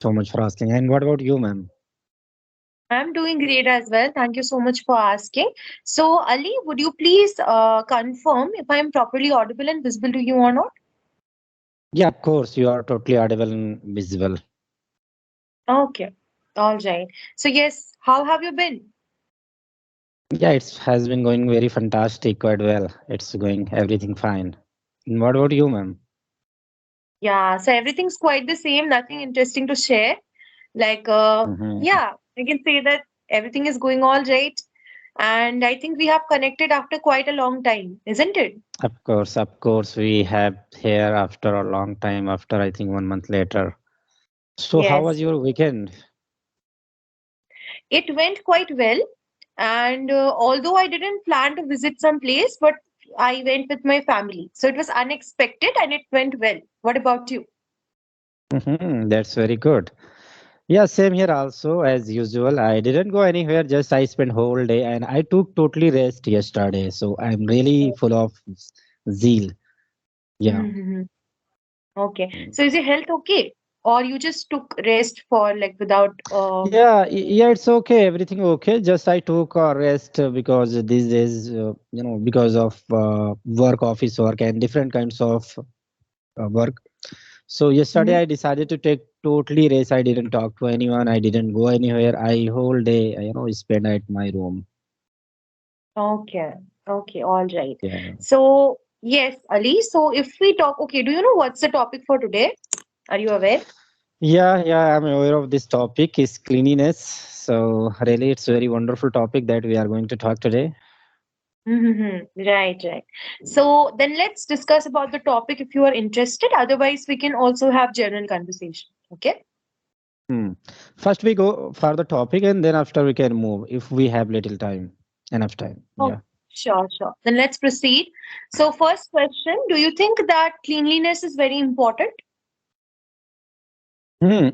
So much for asking. And what about you, ma'am? I'm doing great as well. Thank you so much for asking. So, Ali, would you please confirm if I am properly audible and visible to you or not? Yeah, of course, you are totally audible and visible. Okay. All right. So, yes, how have you been? Yeah, it has been going very fantastic, quite well. It's going everything fine. And what about you, ma'am? Yeah, so everything's quite the same, nothing interesting to share. Like, Hmm. yeah, I can say that everything is going all right. And I think we have connected after quite a long time, isn't it? Of course, we have here after a long time, after I think 1 month later. So, how Yes, was your weekend? it went quite well. And although I didn't plan to visit some place, but I went with my family. So it was unexpected and it went well. What about you? That's very good. Yeah, same here also as usual. I didn't go anywhere, just I spent whole day and I took totally rest yesterday. So I'm really full of zeal. Yeah. Mm-hmm. Okay. So is your health okay? Or you just took rest for like without Yeah, it's okay. Everything okay. Just I took a rest because these days, because of work, office work, and different kinds of work. So yesterday Mhm. I decided to take totally rest. I didn't talk to anyone. I didn't go anywhere. I whole day, spent at my room. Okay. Okay, all right. Yeah. So yes, Ali. So if we talk, okay, do you know what's the topic for today? Are you aware? Yeah, I'm aware of this topic is cleanliness. So really, it's a very wonderful topic that we are going to talk today. Mm-hmm. Right, right. So then let's discuss about the topic if you are interested. Otherwise, we can also have general conversation. Okay. Hmm. First, we go for the topic, and then after we can move if we have little time, enough time. Oh, Yeah. sure, sure. Then let's proceed. So first question, do you think that cleanliness is very important? Hmm.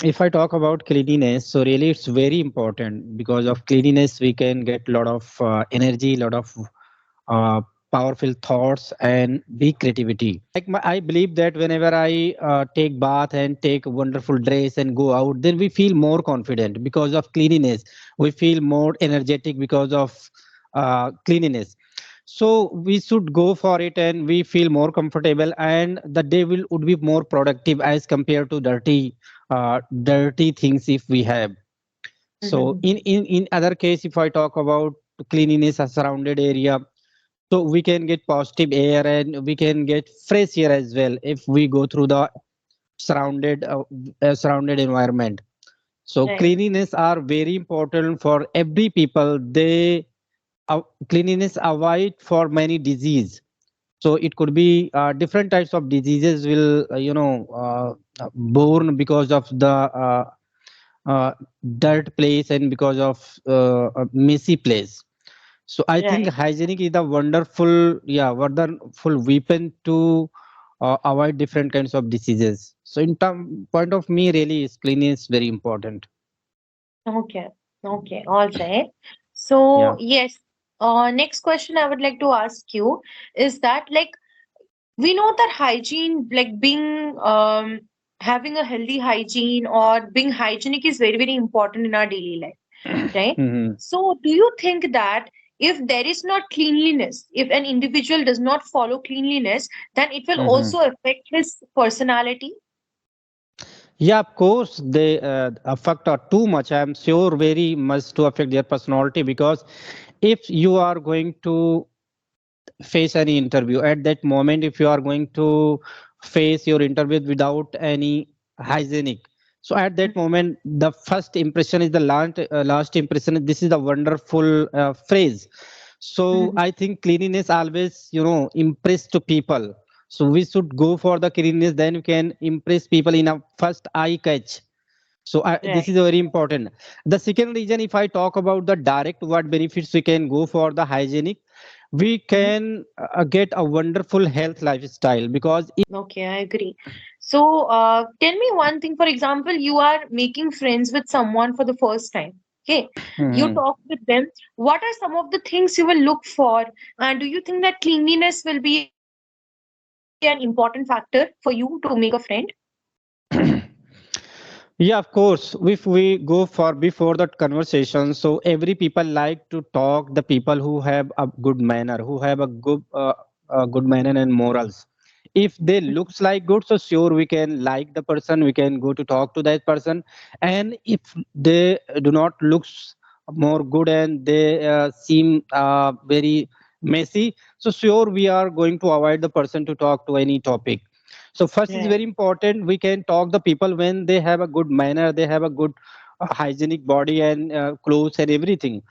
If I talk about cleanliness, so really it's very important because of cleanliness we can get a lot of energy, lot of uh, powerful thoughts and big creativity. I believe that whenever I take bath and take wonderful dress and go out, then we feel more confident because of cleanliness. We feel more energetic because of cleanliness. So we should go for it and we feel more comfortable and the day will would be more productive as compared to dirty things if we have. So Mm-hmm. in other case, if I talk about cleanliness a surrounded area, so we can get positive air and we can get fresh air as well if we go through the surrounded environment. So Right. cleanliness are very important for every people. They cleanliness avoid for many disease. So it could be different types of diseases will born because of the uh, dirt place and because of a messy place. So I think Right. hygienic is the wonderful weapon to avoid different kinds of diseases. So in term point of me, really, is cleanliness very important. Okay. Okay. All right. So Yeah. yes. Next question I would like to ask you is that like we know that hygiene, like being having a healthy hygiene or being hygienic is very, very important in our daily life, right? Mhm. So, do you think that if there is not cleanliness, if an individual does not follow cleanliness, then it will Mhm. also affect his personality? Yeah, of course, they affect too much. I'm sure very much to affect their personality because if you are going to face any interview at that moment, if you are going to face your interview without any hygienic, so at that moment the first impression is the last impression. This is the wonderful phrase. So Mhm. I think cleanliness always impress to people. So we should go for the cleanliness, then you can impress people in a first eye catch. So this Right. is very important. The second reason, if I talk about the direct what benefits, we can go for the hygienic. We Mhm. can get a wonderful health lifestyle because Okay, I agree. So, tell me one thing. For example, you are making friends with someone for the first time. Okay, you Mhm. talk with them. What are some of the things you will look for? And do you think that cleanliness will be an important factor for you to make a friend? Yeah, of course. If we go for before that conversation, so every people like to talk the people who have a good manner, who have a good manner and morals. If they looks like good, so sure we can like the person, we can go to talk to that person. And if they do not looks more good and they seem very messy, so sure we are going to avoid the person to talk to any topic. So first is Right. very important. We can talk the people when they have a good manner, they have a good hygienic body and clothes and everything.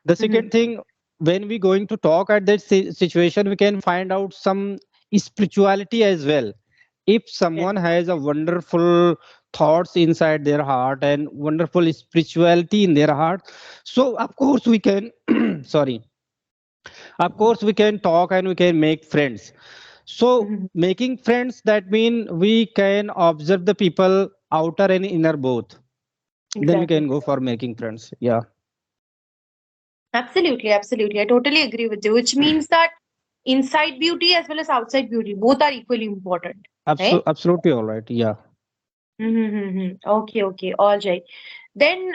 The Mm-hmm. second thing, when we going to talk at that situation, we can find out some spirituality as well. If Right. someone has a wonderful thoughts inside their heart and wonderful spirituality in their heart, so of course we can sorry, of course we can talk and we can make friends. So Mm-hmm. making friends, that mean we can observe the people outer and inner both. Then we Exactly. can go for making friends. Yeah, Absolutely, absolutely. I totally agree with you, which means that inside beauty as well as outside beauty, both are equally important, right? absolutely all right. Yeah. Mm-hmm. Okay, okay, all right. Then,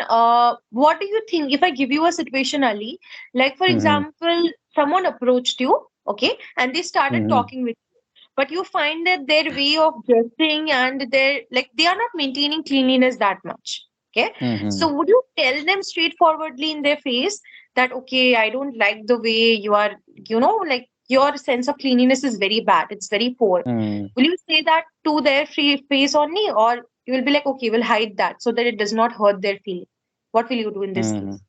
what do you think if I give you a situation, Ali? Like, for Mm-hmm. example, someone approached you, okay, and they started Mm-hmm. talking with you, but you find that their way of dressing and their like they are not maintaining cleanliness that much. Okay, Mm-hmm. so would you tell them straightforwardly in their face that okay, I don't like the way you are, like your sense of cleanliness is very bad, it's very poor. Mm-hmm. Will you say that to their free face only, or you will be like, okay, we'll hide that so that it does not hurt their feeling? What will you do in this Mm-hmm. case?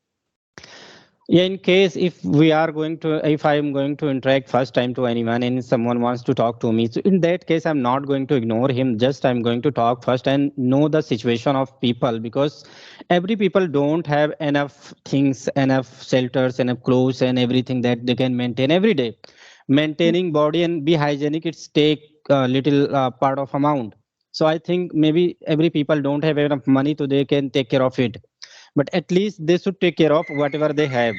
Yeah, in case if we are going to, if I am going to interact first time to anyone and someone wants to talk to me, so in that case, I'm not going to ignore him. Just I'm going to talk first and know the situation of people, because every people don't have enough things, enough shelters, enough clothes, and everything that they can maintain every day. Maintaining body and be hygienic, it's take a little part of amount. So I think maybe every people don't have enough money, so they can take care of it, but at least they should take care of whatever they have.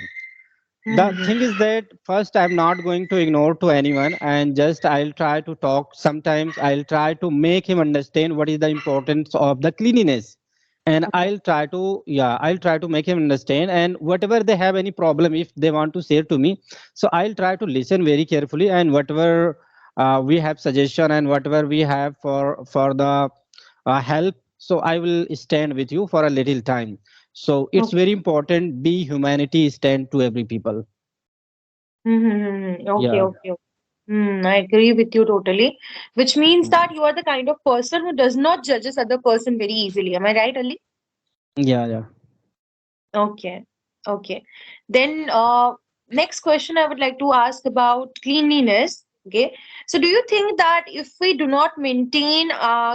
The Mm-hmm. thing is that first I'm not going to ignore to anyone, and just I'll try to talk. Sometimes I'll try to make him understand what is the importance of the cleanliness, and Okay. I'll try to make him understand, and whatever they have any problem, if they want to share to me, so I'll try to listen very carefully, and whatever we have suggestion and whatever we have for the help, so I will stand with you for a little time. So it's Okay. very important, be humanity, stand to every people. Mm-hmm. Okay, Yeah. okay. I agree with you totally. Which means Mm. that you are the kind of person who does not judges other person very easily. Am I right, Ali? Yeah, yeah. Okay. Okay. Then next question I would like to ask about cleanliness. Okay. So do you think that if we do not maintain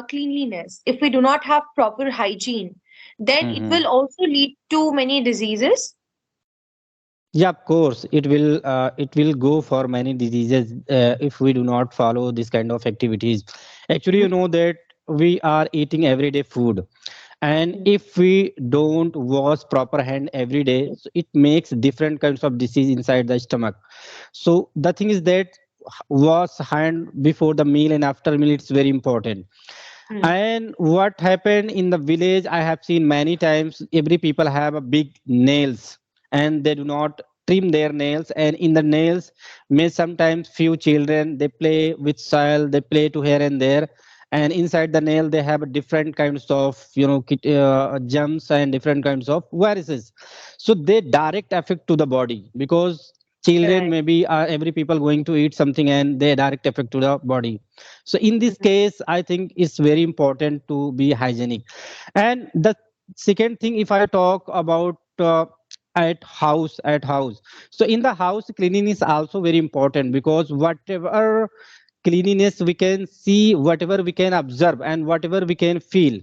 cleanliness, if we do not have proper hygiene, then it Hmm. will also lead to many diseases? Yeah, of course it will go for many diseases if we do not follow this kind of activities. Actually, Mhm. you know that we are eating everyday food, and if we don't wash proper hand every day, so it makes different kinds of disease inside the stomach. So the thing is that wash hand before the meal and after meal, it's very important. Mm. And what happened in the village, I have seen many times, every people have a big nails and they do not trim their nails, and in the nails may sometimes few children they play with soil, they play to here and there, and inside the nail they have a different kinds of germs and different kinds of viruses. So they direct effect to the body, because children Right. maybe are every people going to eat something and they direct effect to the body. So in this Mhm. case, I think it's very important to be hygienic. And the second thing, if I talk about at house, so in the house cleaning is also very important, because whatever cleanliness we can see, whatever we can observe, and whatever we can feel,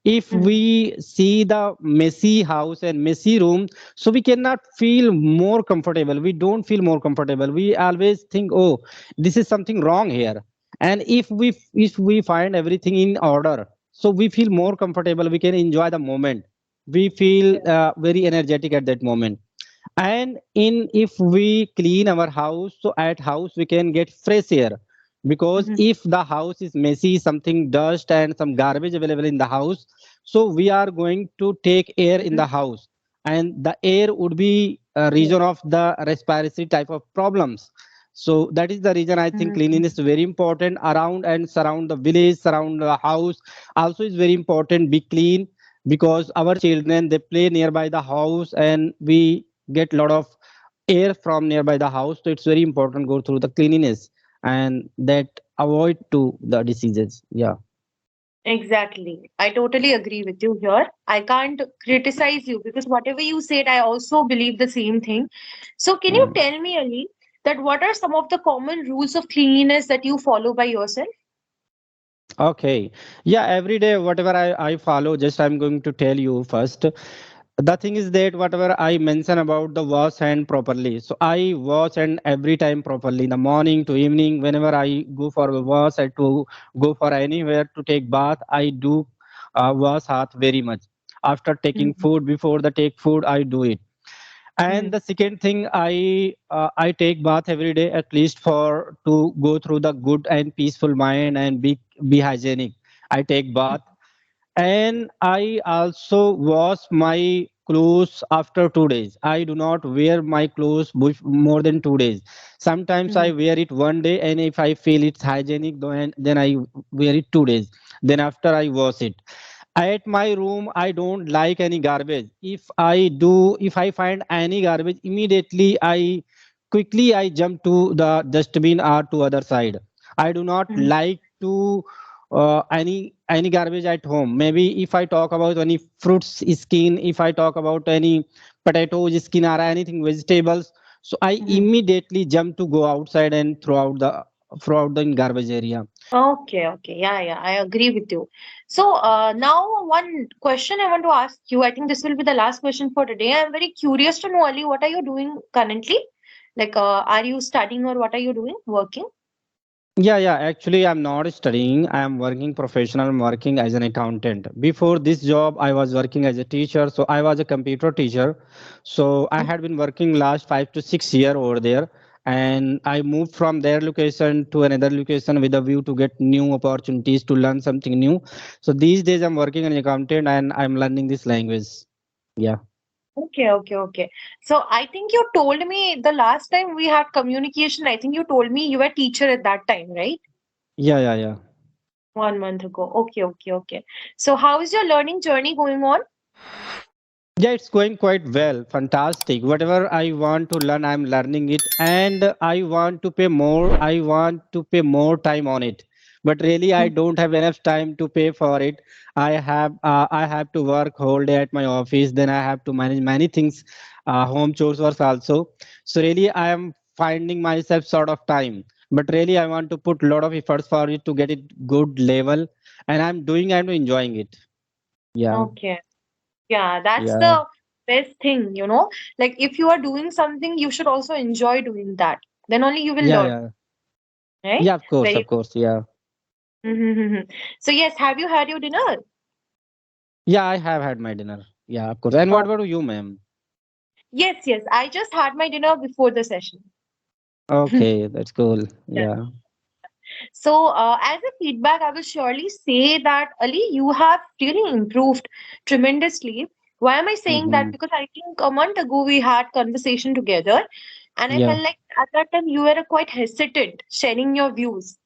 if Mhm. we see the messy house and messy room, so we cannot feel more comfortable, we don't feel more comfortable, we always think, oh, this is something wrong here. And if we find everything in order, so we feel more comfortable, we can enjoy the moment, we feel Right. very energetic at that moment. And in if we clean our house, so at house we can get fresh air, because Mhm. if the house is messy, something dust and some garbage available in the house, so we are going to take air in Mhm. the house, and the air would be a Yeah. region of the respiratory type of problems. So that is the reason I think Mhm. cleanliness is very important around and surround the village, surround the house. Also is very important be clean, because our children they play nearby the house and we get lot of air from nearby the house. So it's very important go through the cleanliness, and that avoid to the diseases. Yeah. Exactly. I totally agree with you here. I can't criticize you because whatever you said, I also believe the same thing. So, can you Mm. tell me, Ali, that what are some of the common rules of cleanliness that you follow by yourself? Okay. Yeah, every day, whatever I follow, just I'm going to tell you first. The thing is that whatever I mention about the wash hand properly. So I wash hand every time properly, in the morning to evening, whenever I go for a wash or to go for anywhere to take bath, I do wash hath very much. After taking Mhm. food, before the take food, I do it. And Mhm. the second thing, I take bath every day at least for to go through the good and peaceful mind and be hygienic. I take bath, and I also wash my clothes after 2 days. I do not wear my clothes more than 2 days. Sometimes I Mhm. wear it one day, and if I feel it's hygienic, then I wear it 2 days. Then after I wash it. At my room, I don't like any garbage. If I find any garbage, immediately I jump to the dustbin or to other side. I do not Mhm. like to any garbage at home. Maybe if I talk about any fruits skin, if I talk about any potatoes skin or anything vegetables, so I Mhm. immediately jump to go outside and throw out the garbage area. Okay, okay. Yeah, yeah, I agree with you. So, now one question I want to ask you. I think this will be the last question for today. I'm very curious to know, Ali, what are you doing currently? Like, are you studying or what are you doing? Working? Yeah. Actually, I'm not studying. I am working professional. I'm working as an accountant. Before this job, I was working as a teacher. So I was a computer teacher. So I had been working last 5 to 6 years over there. And I moved from their location to another location with a view to get new opportunities to learn something new. So these days, I'm working as an accountant and I'm learning this language. Yeah. Okay, okay, okay. So I think you told me the last time we had communication, I think you told me you were teacher at that time, right? Yeah. 1 month ago. Okay, okay, okay. So how is your learning journey going on? Yeah, it's going quite well. Fantastic. Whatever I want to learn, I'm learning it, and I want to pay more. I want to pay more time on it, but really, I don't have enough time to pay for it. I have to work whole day at my office. Then I have to manage many things, home chores work also. So really, I am finding myself sort of time, but really, I want to put a lot of efforts for it to get it good level, and I'm doing. I'm enjoying it. Yeah. Okay. Yeah, that's Yeah. the best thing, you know. Like if you are doing something, you should also enjoy doing that. Then only you will Yeah. learn, Yeah. right? Yeah, of course, Very of course. Yeah. good. So yes, have you had your dinner? Yeah, I have had my dinner. Yeah, of course. And what Oh, about you, ma'am? yes, yes. I just had my dinner before the session. Okay, that's cool. Yes. Yeah. So, as a feedback, I will surely say that Ali, you have really improved tremendously. Why am I saying that? Mm-hmm. Because I think a month ago we had conversation together, and I Yeah. felt like at that time you were quite hesitant sharing your views,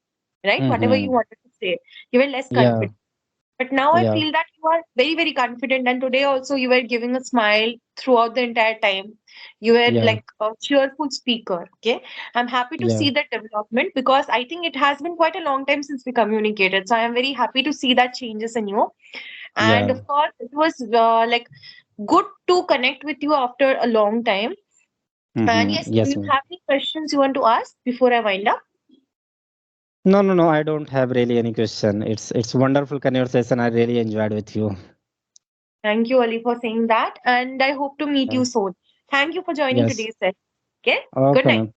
right? Whatever you Mm-hmm. wanted to say, you were less Yeah. confident. But now I Yeah. feel that you are very, very confident. And today also you were giving a smile throughout the entire time. You were Yeah. like a cheerful speaker. Okay. I'm happy to Yeah. see that development because I think it has been quite a long time since we communicated. So I am very happy to see that changes in you. And Yeah. of course, it was like good to connect with you after a long time. And Mm-hmm. yes, do Yes, you ma'am. have any questions you want to ask before I wind up? No. I don't have really any question. It's wonderful conversation. I really enjoyed with you. Thank you, Ali, for saying that. And I hope to meet Yeah. you soon. Thank you for joining Yes. today's session. Okay. Good Okay, night. ma'am.